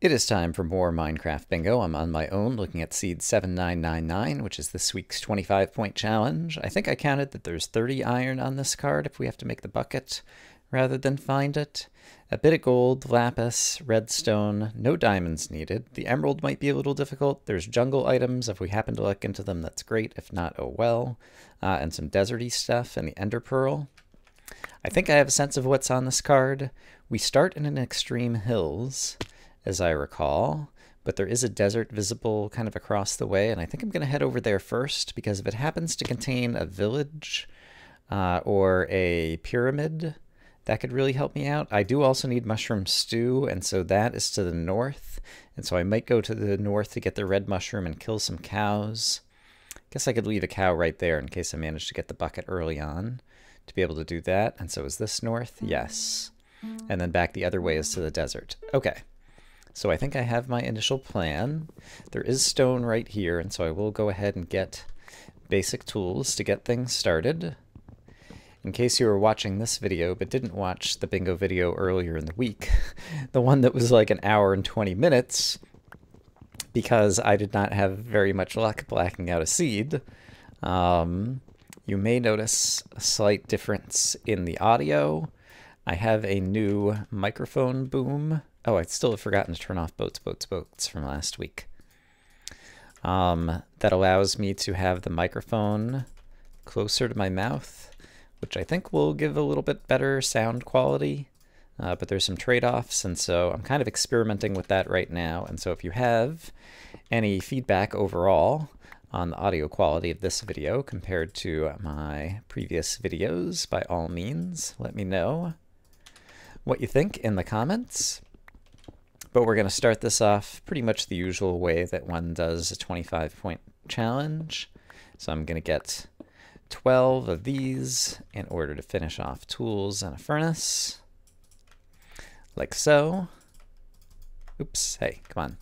It is time for more Minecraft Bingo. I'm on my own looking at seed 7999, which is this week's 25-point challenge. I think I counted that there's 30 iron on this card if we have to make the bucket rather than find it. A bit of gold, lapis, redstone, no diamonds needed. The emerald might be a little difficult. There's jungle items. If we happen to look into them, that's great. If not, oh well. And some deserty stuff and the ender pearl. I think I have a sense of what's on this card. We start in an extreme hills, as I recall, but there is a desert visible kind of across the way, and I think I'm going to head over there first, because if it happens to contain a village or a pyramid, that could really help me out. I do also need mushroom stew, and so that is to the north, and so I might go to the north to get the red mushroom and kill some cows. Guess I could leave a cow right there in case I manage to get the bucket early on to be able to do that. And so is this north? Yes. And then back the other way is to the desert. Okay. So I think I have my initial plan. There is stone right here, and so I will go ahead and get basic tools to get things started. In case you were watching this video but didn't watch the bingo video earlier in the week, the one that was like an hour and 20 minutes, because I did not have very much luck blacking out a seed, you may notice a slight difference in the audio. I have a new microphone boom. Oh, I still have forgotten to turn off boats from last week. That allows me to have the microphone closer to my mouth, which I think will give a little bit better sound quality. But there's some trade-offs, and so I'm kind of experimenting with that right now. And so if you have any feedback overall on the audio quality of this video compared to my previous videos, by all means, let me know what you think in the comments. But we're going to start this off pretty much the usual way that one does a 25-point challenge. So I'm going to get 12 of these in order to finish off tools and a furnace. Like so. Oops, hey, come on.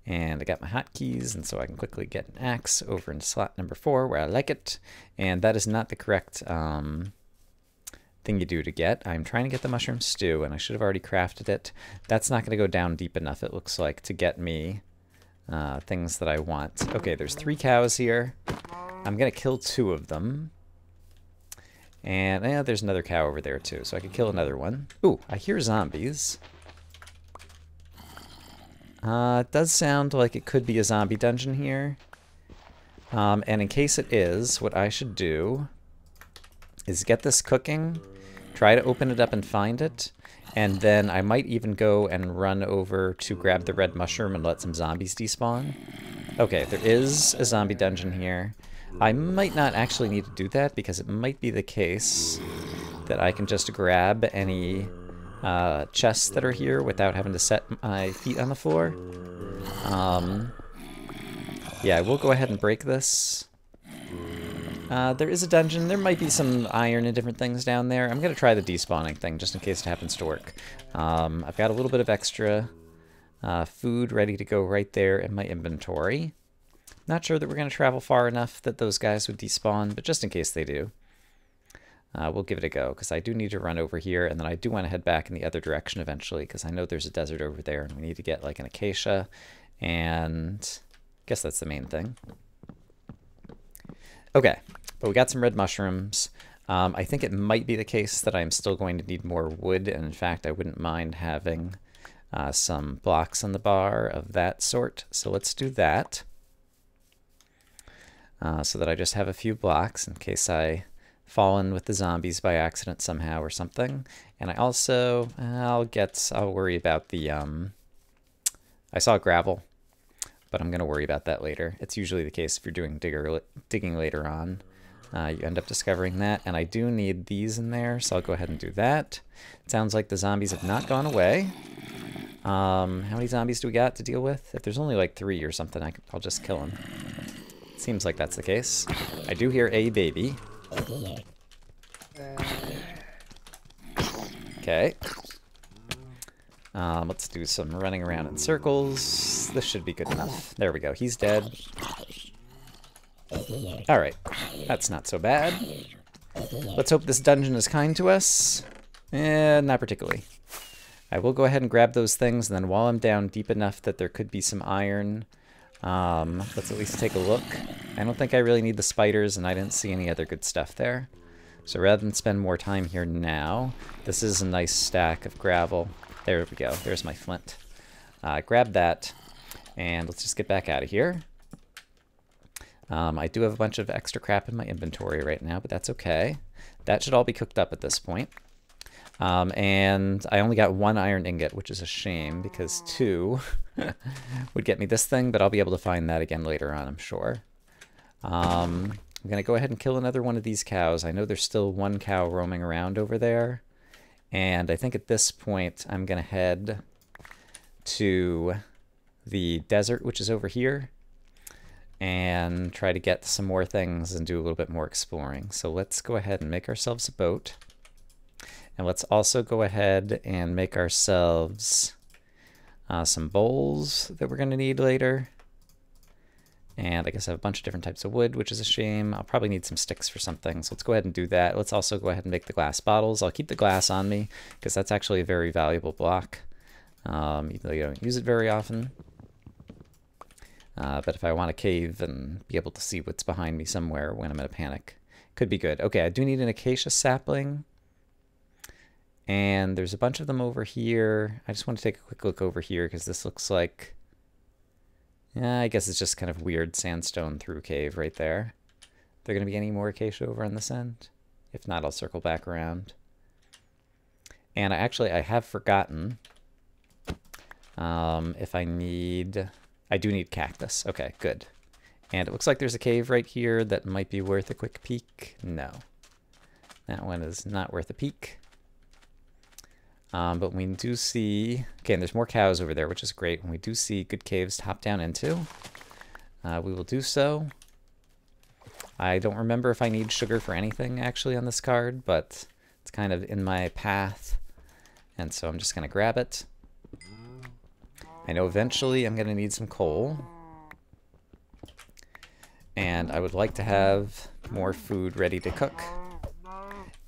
And I got my hotkeys, and so I can quickly get an axe over into slot number 4 where I like it. And that is not the correct thing you do to get. I'm trying to get the mushroom stew, and I should have already crafted it. That's not going to go down deep enough, it looks like, to get me things that I want. Okay, there's 3 cows here. I'm going to kill 2 of them. And there's another cow over there too, so I could kill another one. Ooh, I hear zombies. It does sound like it could be a zombie dungeon here. And in case it is, what I should do is get this cooking, try to open it up and find it, and then I might even go and run over to grab the red mushroom and let some zombies despawn. Okay, there is a zombie dungeon here. I might not actually need to do that, because it might be the case that I can just grab any chests that are here without having to set my feet on the floor. Yeah, I will go ahead and break this. There is a dungeon. There might be some iron and different things down there. I'm going to try the despawning thing just in case it happens to work. I've got a little bit of extra food ready to go right there in my inventory. Not sure that we're going to travel far enough that those guys would despawn, but just in case they do, we'll give it a go, because I do need to run over here, and then I do want to head back in the other direction eventually, because I know there's a desert over there, and we need to get like an acacia, and I guess that's the main thing. Okay, but we got some red mushrooms. I think it might be the case that I'm still going to need more wood, and in fact I wouldn't mind having some blocks on the bar of that sort, so let's do that. So that I just have a few blocks in case I fall in with the zombies by accident somehow or something. And I also, I'll worry about the, I saw gravel, but I'm going to worry about that later. It's usually the case if you're doing digging later on. You end up discovering that, and I do need these in there, so I'll go ahead and do that. It sounds like the zombies have not gone away. How many zombies do we got to deal with? If there's only like 3 or something, I'll just kill them. Seems like that's the case. I do hear a baby. Okay. Let's do some running around in circles. This should be good enough. There we go. He's dead. Alright. That's not so bad. Let's hope this dungeon is kind to us. Not particularly. I will go ahead and grab those things, and then while I'm down deep enough that there could be some iron, let's at least take a look. I don't think I really need the spiders, and I didn't see any other good stuff there. So rather than spend more time here now, this is a nice stack of gravel. There we go. There's my flint. Grab that, and let's just get back out of here. I do have a bunch of extra crap in my inventory right now, but that's okay. That should all be cooked up at this point. And I only got 1 iron ingot, which is a shame, because 2 would get me this thing, but I'll be able to find that again later on, I'm sure. I'm going to go ahead and kill another one of these cows. I know there's still 1 cow roaming around over there. And I think at this point, I'm going to head to the desert, which is over here, and try to get some more things and do a little bit more exploring. So let's go ahead and make ourselves a boat. And let's also go ahead and make ourselves some bowls that we're going to need later. And I guess I have a bunch of different types of wood, which is a shame. I'll probably need some sticks for something, so let's go ahead and do that. Let's also go ahead and make the glass bottles. I'll keep the glass on me, because that's actually a very valuable block, even though you don't use it very often. But if I want to cave and be able to see what's behind me somewhere when I'm in a panic, could be good. Okay, I do need an acacia sapling. And there's a bunch of them over here. I just want to take a quick look over here because this looks like, yeah, I guess it's just kind of weird sandstone through cave right there. Are there going to be any more acacia over on this end? If not, I'll circle back around. And I have forgotten if I do need cactus. Okay, good. And it looks like there's a cave right here that might be worth a quick peek. No, that one is not worth a peek. But we do see, okay, and there's more cows over there, which is great. And we do see good caves to hop down into. We will do so. I don't remember if I need sugar for anything actually on this card, but it's kind of in my path. And so I'm just going to grab it. I know eventually I'm going to need some coal. And I would like to have more food ready to cook.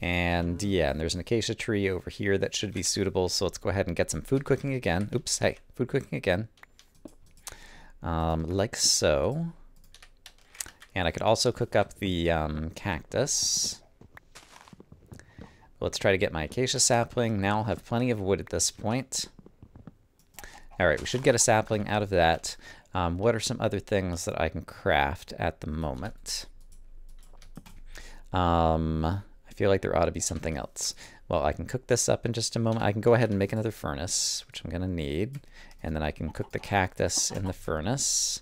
And yeah, and there's an acacia tree over here that should be suitable, so let's go ahead and get some food cooking again. Oops, hey, food cooking again. Like so. And I could also cook up the cactus. Let's try to get my acacia sapling. Now I'll have plenty of wood at this point. Alright, we should get a sapling out of that. What are some other things that I can craft at the moment? I feel like there ought to be something else. Well, I can cook this up in just a moment. I can go ahead and make another furnace, which I'm going to need. And then I can cook the cactus in the furnace.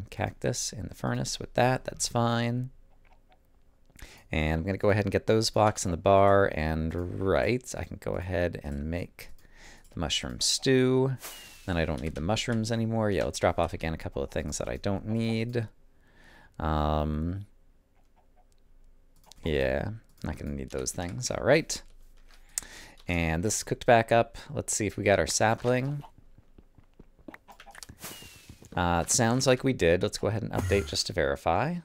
Cactus in the furnace with that. That's fine. And I'm going to go ahead and get those blocks in the bar. And right, I can go ahead and make the mushroom stew. Then I don't need the mushrooms anymore. Yeah, let's drop off again a couple of things that I don't need. Yeah, not going to need those things. All right. And this is cooked back up. Let's see if we got our sapling. It sounds like we did. Let's go ahead and update just to verify.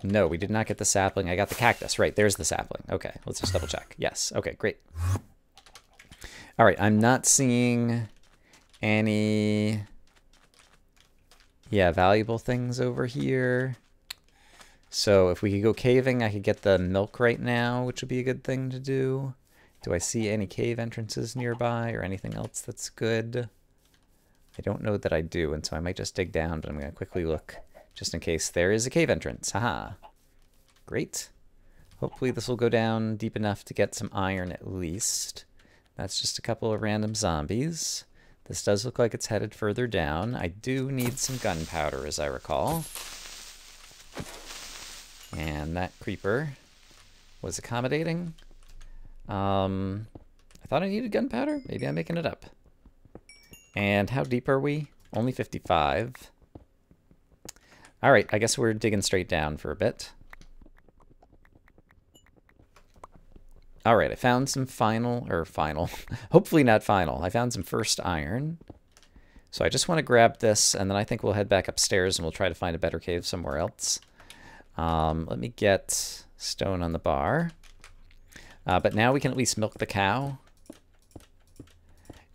No, we did not get the sapling. I got the cactus. Right, there's the sapling. Okay, let's just double check. Yes, okay, great. All right, I'm not seeing any, valuable things over here. So if we could go caving, I could get the milk right now, which would be a good thing to do. Do I see any cave entrances nearby or anything else that's good? I don't know that I do, and so I might just dig down, but I'm going to quickly look just in case there is a cave entrance. Haha. Great. Hopefully this will go down deep enough to get some iron at least. That's just a couple of random zombies. This does look like it's headed further down. I do need some gunpowder, as I recall. And that creeper was accommodating. I thought I needed gunpowder. Maybe I'm making it up. And how deep are we? Only 55. All right, I guess we're digging straight down for a bit. All right, I found some hopefully not final. I found some first iron. So I just want to grab this, and then I think we'll head back upstairs and we'll try to find a better cave somewhere else. Let me get stone on the bar. But now we can at least milk the cow.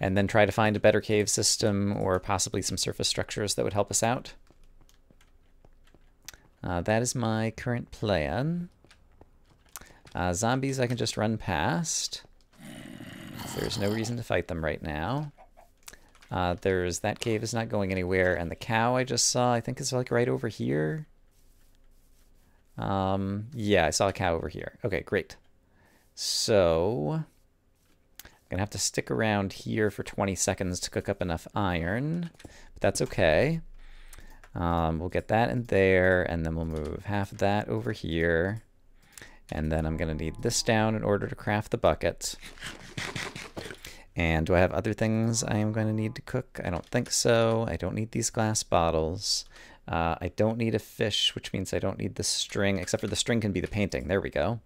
and then try to find a better cave system or possibly some surface structures that would help us out. That is my current plan. Zombies I can just run past. There's no reason to fight them right now. That cave is not going anywhere, and the cow I just saw, I think is like right over here. Yeah, I saw a cow over here. Okay, great. So, I'm gonna have to stick around here for 20 seconds to cook up enough iron, but that's okay. We'll get that in there, and then we'll move half of that over here. And then I'm gonna need this down in order to craft the bucket. And do I have other things I am going to need to cook? I don't think so. I don't need these glass bottles. I don't need a fish, which means I don't need the string, except for the string can be the painting. There we go.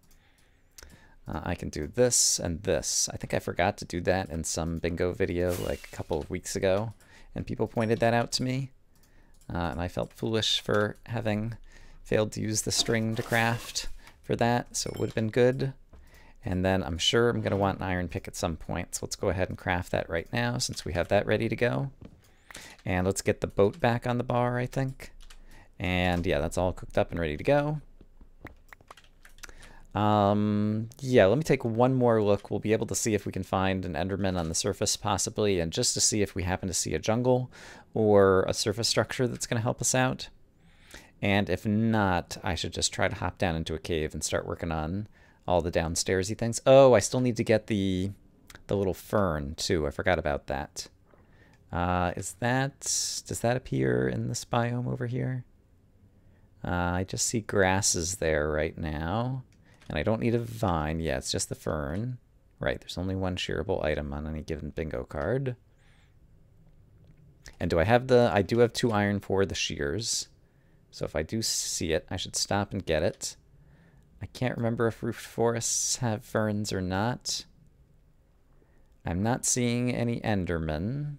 I can do this and this. I think I forgot to do that in some bingo video like a couple of weeks ago, and people pointed that out to me. And I felt foolish for having failed to use the string to craft for that, so it would have been good. And then I'm sure I'm going to want an iron pick at some point, so let's go ahead and craft that right now since we have that ready to go. And let's get the boat back on the bar, I think. And yeah, that's all cooked up and ready to go. Yeah, let me take one more look. We'll be able to see if we can find an Enderman on the surface possibly, and just to see if we happen to see a jungle or a surface structure that's going to help us out. And if not, I should just try to hop down into a cave and start working on all the downstairsy things. Oh, I still need to get the little fern too. I forgot about that. Does that appear in this biome over here? I just see grasses there right now. And I don't need a vine. Yeah, it's just the fern. Right, there's only one shearable item on any given bingo card. And do I have I do have 2 iron for the shears. So if I do see it, I should stop and get it. I can't remember if roofed forests have ferns or not. I'm not seeing any Endermen.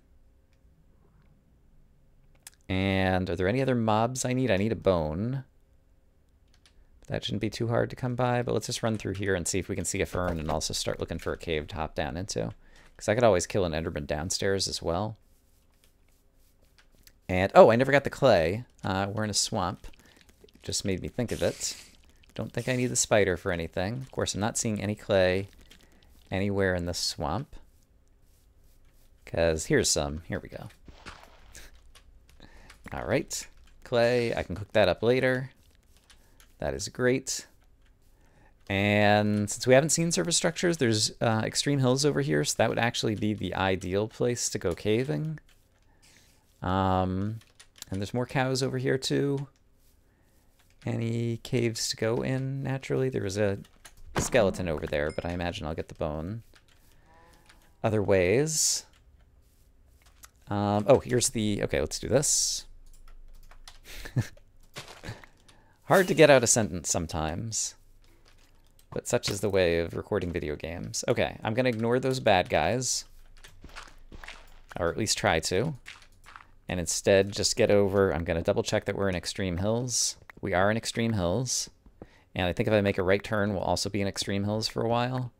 And are there any other mobs I need? I need a bone. That shouldn't be too hard to come by, but let's just run through here and see if we can see a fern and also start looking for a cave to hop down into. Because I could always kill an Enderman downstairs as well. And, oh, I never got the clay. We're in a swamp. It just made me think of it. Don't think I need the spider for anything. Of course, I'm not seeing any clay anywhere in the swamp. Because here's some. Here we go. All right. Clay. I can cook that up later. That is great. And since we haven't seen surface structures, there's extreme hills over here, so that would actually be the ideal place to go caving. And there's more cows over here too. Any caves to go in naturally? There was a skeleton over there, but I imagine I'll get the bone other ways. Oh, here's the... Okay, let's do this. Hard to get out a sentence sometimes, but such is the way of recording video games. Okay, I'm going to ignore those bad guys, or at least try to, and instead just get over... I'm going to double check that we're in Extreme Hills. We are in Extreme Hills, and I think if I make a right turn, we'll also be in Extreme Hills for a while.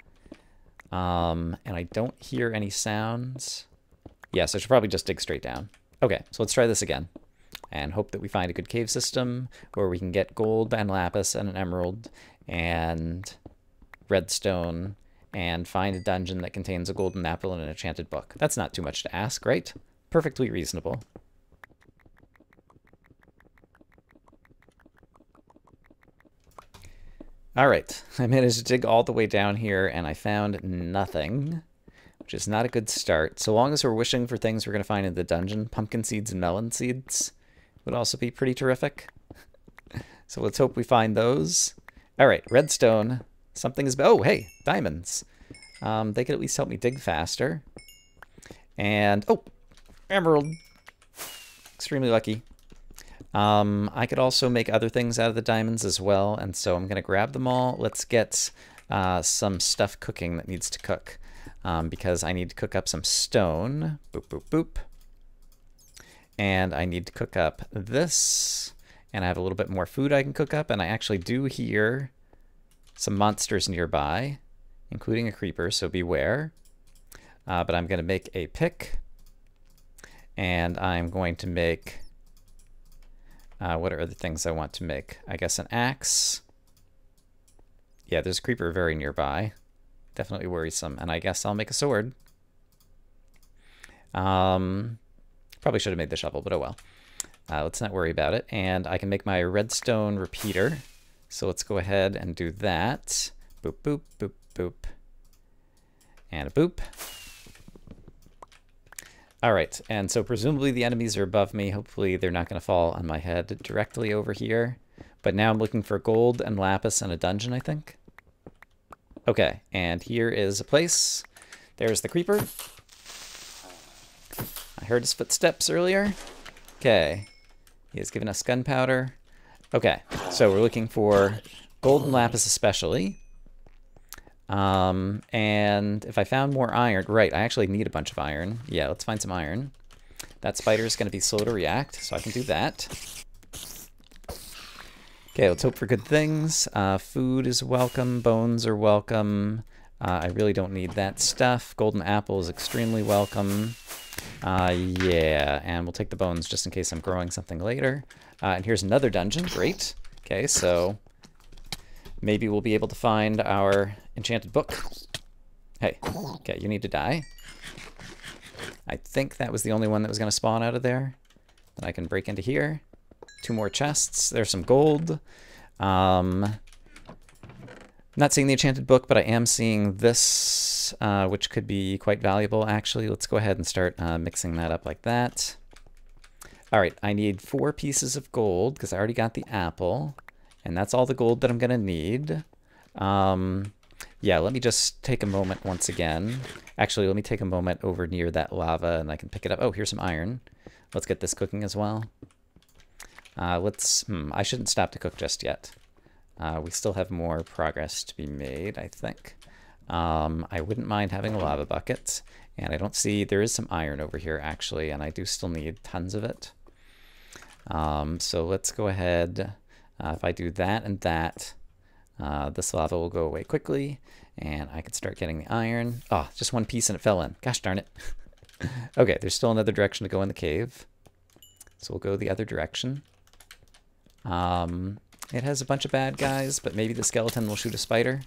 And I don't hear any sounds. Yes, I should probably just dig straight down. Okay, so let's try this again, and hope that we find a good cave system where we can get gold and lapis and an emerald and redstone and find a dungeon that contains a golden apple and an enchanted book. That's not too much to ask, right? Perfectly reasonable. All right, I managed to dig all the way down here, and I found nothing, which is not a good start. So long as we're wishing for things we're going to find in the dungeon, pumpkin seeds and melon seeds would also be pretty terrific. So let's hope we find those. All right, redstone. Something is... Oh, hey, diamonds. They could at least help me dig faster. And... Oh, emerald. Extremely lucky. I could also make other things out of the diamonds as well, and so I'm going to grab them all. Let's get some stuff cooking that needs to cook, because I need to cook up some stone. Boop, boop, boop. And I need to cook up this, and I have a little bit more food I can cook up, and I actually do hear some monsters nearby, including a creeper, so beware. But I'm going to make a pick, and I'm going to make, what are the things I want to make? I guess an axe. Yeah, there's a creeper very nearby. Definitely worrisome. And I guess I'll make a sword. Probably should have made the shovel, but oh well. Let's not worry about it. And I can make my redstone repeater. So let's go ahead and do that. Boop, boop, boop, boop. And a boop. All right, and so presumably the enemies are above me. Hopefully they're not going to fall on my head directly over here. But now I'm looking for gold and lapis and a dungeon, I think. Okay, and here is a place. There's the creeper. I heard his footsteps earlier. Okay, he has given us gunpowder. Okay, so we're looking for gold and lapis especially. And if I found more iron, right, I actually need a bunch of iron. Yeah, let's find some iron. That spider is going to be slow to react, so I can do that. Okay, let's hope for good things. Food is welcome. Bones are welcome. I really don't need that stuff. Golden apple is extremely welcome. Yeah, and we'll take the bones just in case I'm growing something later. And here's another dungeon. Great. Okay, so maybe we'll be able to find our enchanted book. Hey, okay, you need to die. I think that was the only one that was going to spawn out of there. Then I can break into here. 2 more chests. There's some gold. Not seeing the enchanted book, but I am seeing this, which could be quite valuable, actually. Let's go ahead and start mixing that up like that. All right, I need 4 pieces of gold because I already got the apple. And that's all the gold that I'm going to need. Yeah, let me just take a moment once again. Actually, let me take a moment over near that lava and I can pick it up. Oh, here's some iron. Let's get this cooking as well. I shouldn't stop to cook just yet. We still have more progress to be made, I think. I wouldn't mind having a lava bucket. And I don't see, there is some iron over here actually, and I do still need tons of it. So let's go ahead. If I do that and that, this lava will go away quickly, and I can start getting the iron. Oh, just 1 piece and it fell in. Gosh darn it. Okay, there's still another direction to go in the cave. So we'll go the other direction. It has a bunch of bad guys, but maybe the skeleton will shoot a spider.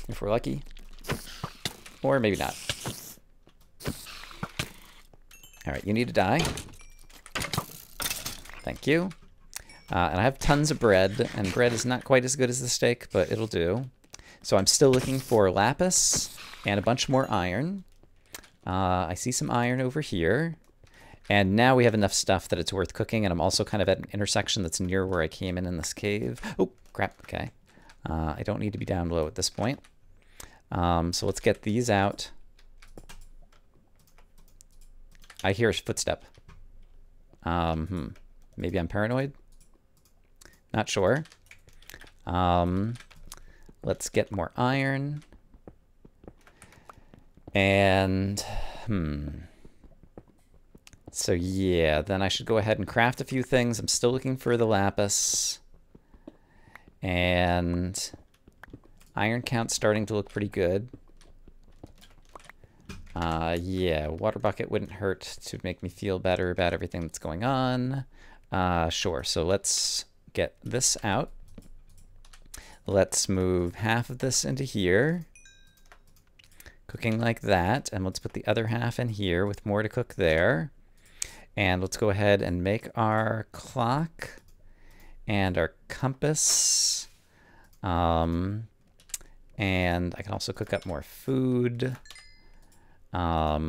If we're lucky. Or maybe not. Alright, you need to die. Thank you. And I have tons of bread, and bread is not quite as good as the steak, but it'll do. So I'm still looking for lapis and a bunch more iron. I see some iron over here. And now we have enough stuff that it's worth cooking, and I'm also kind of at an intersection that's near where I came in this cave. Oh, crap, okay. I don't need to be down low at this point. So let's get these out. I hear a footstep. Maybe I'm paranoid? Not sure. Let's get more iron. And, so yeah, then I should go ahead and craft a few things. I'm still looking for the lapis. And iron count's starting to look pretty good. Yeah, water bucket wouldn't hurt to make me feel better about everything that's going on. Sure, so let's get this out. Let's move half of this into here. Cooking like that, and let's put the other half in here with more to cook there. And let's go ahead and make our clock and our compass. And I can also cook up more food. All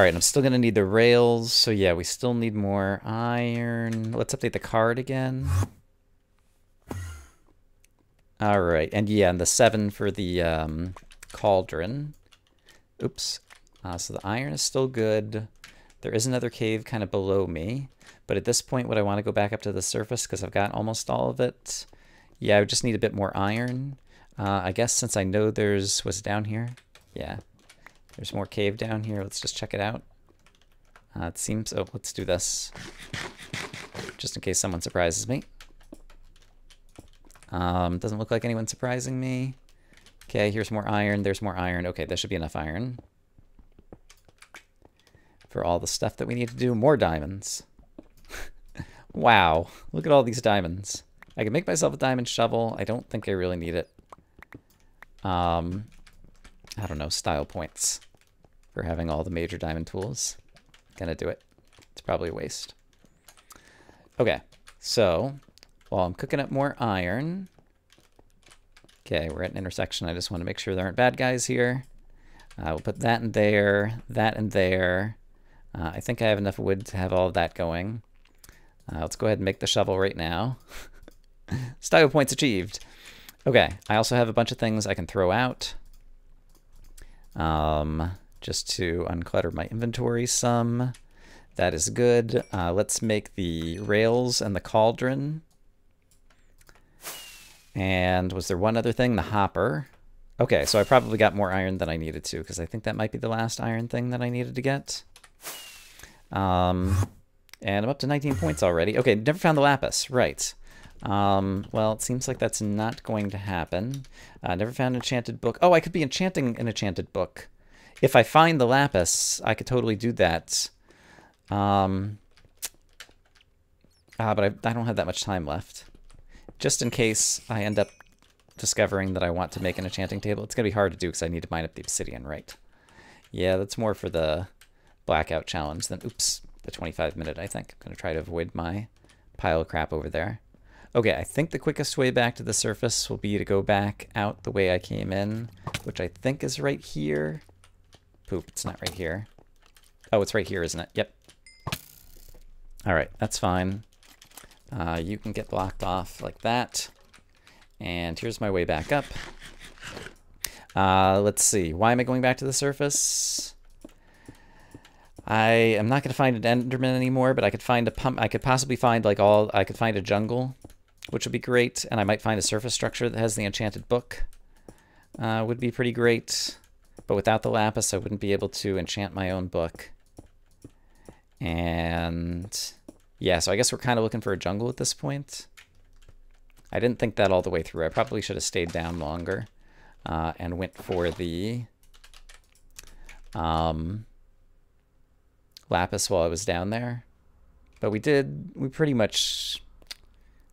right, I'm still gonna need the rails. So yeah, we still need more iron. Let's update the card again. All right, and yeah, and the 7 for the cauldron. Oops. So the iron is still good. There is another cave kind of below me. But at this point, would I want to go back up to the surface because I've got almost all of it? Yeah, I would just need a bit more iron. I guess since I know there's... what's down here? Yeah. There's more cave down here. Let's just check it out. It seems... oh, let's do this. Just in case someone surprises me. Doesn't look like anyone's surprising me. Okay, here's more iron. There's more iron. Okay, that should be enough iron for all the stuff that we need to do. More diamonds. Wow, look at all these diamonds. I can make myself a diamond shovel. I don't think I really need it. I don't know, style points for having all the major diamond tools. Gonna do it. It's probably a waste. Okay, so while I'm cooking up more iron. Okay, we're at an intersection. I just want to make sure there aren't bad guys here. We'll put that in there, that in there. I think I have enough wood to have all of that going. Let's go ahead and make the shovel right now. Style points achieved. Okay, I also have a bunch of things I can throw out. Just to unclutter my inventory some. That is good. Let's make the rails and the cauldron. And was there one other thing? The hopper. Okay, so I probably got more iron than I needed to, because I think that might be the last iron thing that I needed to get. And I'm up to 19 points already. Okay, never found the lapis. Right. Well, it seems like that's not going to happen. Never found an enchanted book. Oh, I could be enchanting an enchanted book. If I find the lapis, I could totally do that. But I don't have that much time left. Just in case I end up discovering that I want to make an enchanting table. It's going to be hard to do because I need to mine up the obsidian, right? Yeah, that's more for the blackout challenge than, oops, the 25-minute, I think. I'm going to try to avoid my pile of crap over there. Okay, I think the quickest way back to the surface will be to go back out the way I came in, which I think is right here. Poop, it's not right here. Oh, it's right here, isn't it? Yep. All right, that's fine. You can get blocked off like that. And here's my way back up. Let's see. Why am I going back to the surface? I am not going to find an Enderman anymore, but I could find a pump. I could possibly find like I could find a jungle, which would be great. And I might find a surface structure that has the enchanted book. Would be pretty great. But without the lapis, I wouldn't be able to enchant my own book. And yeah, so I guess we're kind of looking for a jungle at this point. I didn't think that all the way through. I probably should have stayed down longer and went for the lapis while I was down there. But we pretty much...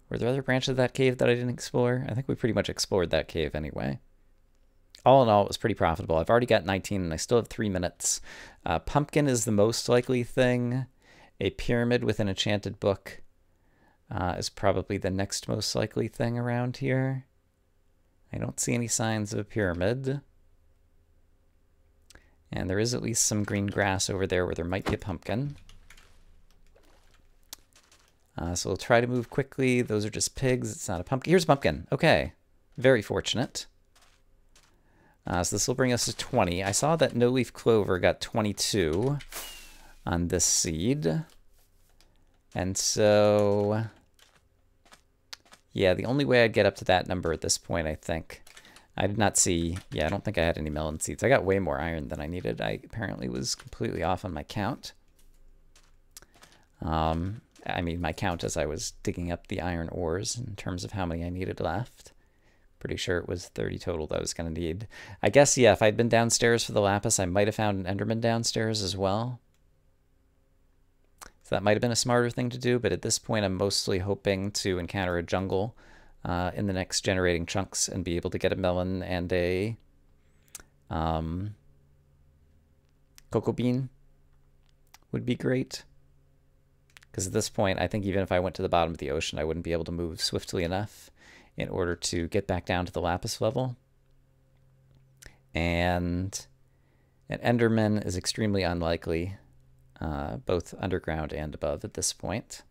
Were there other branches of that cave that I didn't explore? I think we pretty much explored that cave anyway. All in all, it was pretty profitable. I've already got 19 and I still have 3 minutes. Pumpkin is the most likely thing. A pyramid with an enchanted book is probably the next most likely thing around here. I don't see any signs of a pyramid. And there is at least some green grass over there where there might be a pumpkin. So we'll try to move quickly. Those are just pigs. It's not a pumpkin. Here's a pumpkin. Okay. Very fortunate. So this will bring us to 20. I saw that no-leaf clover got 22 on this seed. And so, yeah, the only way I'd get up to that number at this point, I think. I did not see, yeah, I don't think I had any melon seeds. I got way more iron than I needed. I apparently was completely off on my count. I mean, my count as I was digging up the iron ores in terms of how many I needed left. Pretty sure it was 30 total that I was going to need. I guess, yeah, if I'd been downstairs for the lapis, I might have found an Enderman downstairs as well. So that might have been a smarter thing to do, but at this point I'm mostly hoping to encounter a jungle in the next generating chunks and be able to get a melon and a cocoa bean would be great. Because at this point, I think even if I went to the bottom of the ocean, I wouldn't be able to move swiftly enough in order to get back down to the lapis level. And an Enderman is extremely unlikely, both underground and above at this point.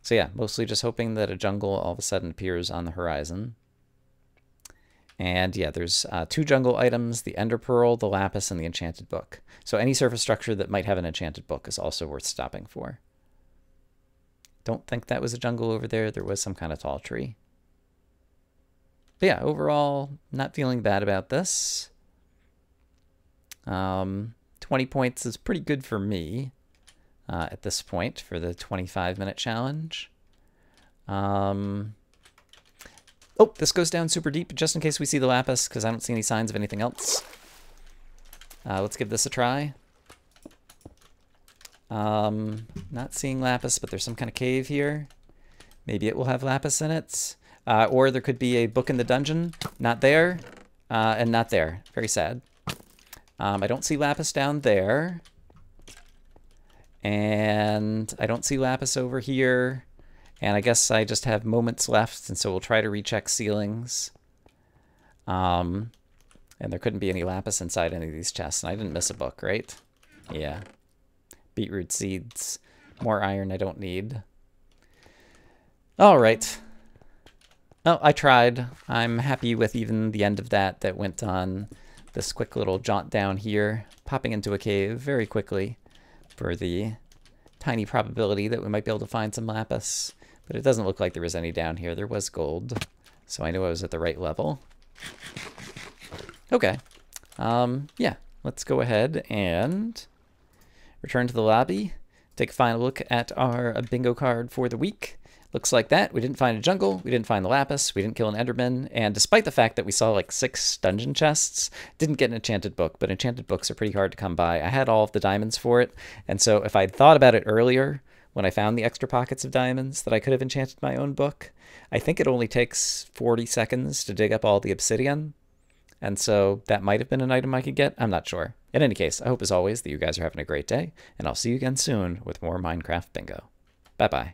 So yeah, mostly just hoping that a jungle all of a sudden appears on the horizon. And yeah, there's 2 jungle items, the Ender Pearl, the Lapis, and the Enchanted Book. So any surface structure that might have an Enchanted Book is also worth stopping for. Don't think that was a jungle over there. There was some kind of tall tree. But yeah, overall, not feeling bad about this. 20 points is pretty good for me at this point for the 25-minute challenge. Oh, this goes down super deep, just in case we see the lapis, because I don't see any signs of anything else. Let's give this a try. Not seeing lapis, but there's some kind of cave here. Maybe it will have lapis in it. Or there could be a book in the dungeon. Not there, and not there. Very sad. I don't see lapis down there. And I don't see lapis over here. And I guess I just have moments left, and so we'll try to recheck ceilings. And there couldn't be any lapis inside any of these chests, and I didn't miss a book, right? Yeah. Beetroot seeds. More iron I don't need. All right. Oh, I tried. I'm happy with even the end of that went on this quick little jaunt down here, popping into a cave very quickly for the tiny probability that we might be able to find some lapis. But it doesn't look like there was any down here. There was gold, so I knew I was at the right level. Okay. Yeah, let's go ahead and return to the lobby, take a final look at our bingo card for the week. Looks like that. We didn't find a jungle, we didn't find the lapis, we didn't kill an enderman, and despite the fact that we saw like 6 dungeon chests, didn't get an enchanted book, but enchanted books are pretty hard to come by. I had all of the diamonds for it, and so if I'd thought about it earlier, when I found the extra pockets of diamonds, that I could have enchanted my own book. I think it only takes 40 seconds to dig up all the obsidian, and so that might have been an item I could get. I'm not sure. In any case, I hope as always that you guys are having a great day, and I'll see you again soon with more Minecraft Bingo. Bye-bye.